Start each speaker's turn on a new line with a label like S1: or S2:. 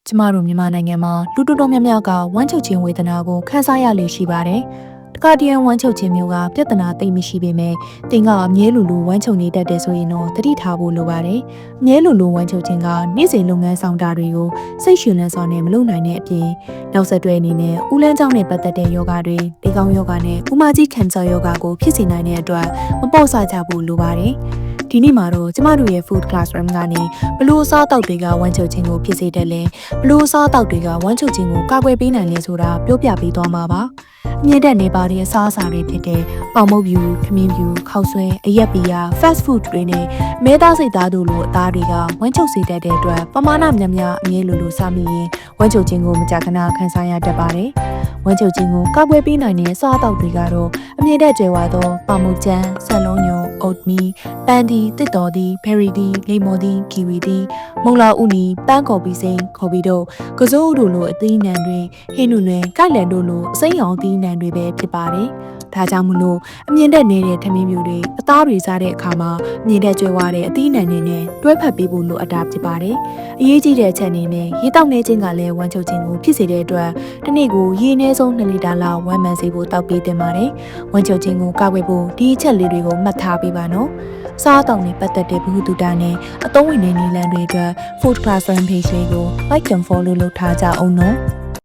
S1: ကျမတို့မြန်မာနိုင်ငံမှာလူတော်တော်များများကဝမ်းချုပ်ခြင်းဝေဒနာကိုခံစားရလေရှိပါတယ်။တခါတရံဝမ်းချုပ်ခြင်းမျိုးကပြဿနာသိမ့်မရှိပေမဲ့တင်ကအမြဲလိုလိုဝမ်းချုပ်နေတတ်တယ်ဆိုရင်တော့သတိထားဖို့လိုပါတယ်။အမြဲလိုလိုဝမ်းချုပ်ခြင်းကနေ့စဉ်လုပ်ငန်းဆောင်တာတွေကိုစိတ်ရှင်လန်းစွာနဲ့မလုပ်နိုင်တဲ့အပြင်နောက်ဆက်တွဲအနေနဲ့ဦးလန်းကြောင်းနဲ့ပတ်သက်တဲ့ယောဂတွေလေကောင်းယောဂနဲ့ဥမာကြီးကန်ဆာယောဂကိုဖြစ်စေနိုင်တဲ့အတွက်မပေါ့ဆကြဖို့လိုပါတယ်။ဒီနေ့မှာတော့ကျမတို့ရဲ့ food classroom ကနေဘလို့အစားအသောက်တွေကဝမ်းချုပ်ခြင်းကိုဖြစ်စေတယ်လဲဘလို့အစားအသောက်တွေကဝမ်းချုပ်ခြင်းကိုကာကွယ်ပေးနိုင်လဲဆိုတာပြောပြပေးသွားမှာပါအမြင့်တက်နေပါတဲ့အစားအစာတွေဖြစ်တဲ့ပေါင်မုတ်ဖြူ၊ခမင်းဖြူ၊ခောက်ဆွဲအရက်ပီယာ fast food တွေနဲ့မဲသားစိတ်သားတို့လိုအသားတွေကဝမ်းချုပ်စေတတ်တဲ့အတွက်ပမာဏများများအမြဲလိုလိုစားမိရင်ဝမ်းချုပ်ခြင်းကိုမကြာခဏခံစားရတတ်ပါတယ်ဝမ်းချုပ်ခြင်းကိုကာကွယ်ပေးနိုင်တဲ့အစားအသောက်တွေကတော့အမြင့်တက်ကျယ်ဝါသောပေါင်မုတ်ချမ်းဆန်လုံးညုံ oatmeal ပန်းဒီတစ်တော်ဒီ berry ဒီလိမ္မော်ဒီ kiwi ဒီမုံလာဥနီပန်းကော်ပီစိမ်းခေါ်ပြီးတော့ကစိုးတို့လိုအသီးနှံတွေဟင်းနုနယ်ကိုက်လန်တို့လိုအစိမ်းရောင်သီးနှံတွေပဲဖြစ်ပါတယ်ဒါကြောင့်မလို့အမြင့်တက်နေတဲ့ထမင်းမျိုးတွေအသားတွေစားတဲ့အခါမှာအမြင့်တက်ကျွဲဝတဲ့အသီးနှံတွေနဲ့တွဲဖက်ပေးဖို့လိုအပ်တာဖြစ်ပါတယ်။အရေးကြီးတဲ့အချက်အနေနဲ့ရေတောက်နေခြင်းကလည်းဝမ်းချုပ်ခြင်းကိုဖြစ်စေတဲ့အတွက်တစ်နေ့ကိုရေနည်းဆုံး2လီတာလောက်ဝမ်းမှန်စေဖို့တောက်ပေးတင်ပါတယ်။ဝမ်းချုပ်ခြင်းကိုကာကွယ်ဖို့ဒီအချက်လေးတွေကိုမှတ်ထားပေးပါနော်။စားတောက်နဲ့ပတ်သက်တဲ့ဘုဟုတုတနဲ့အသုံးဝင်တဲ့နည်းလမ်းတွေအတွက် Food Classroom Page လေးကို Like and Follow လုပ်ထားကြအောင်နော်။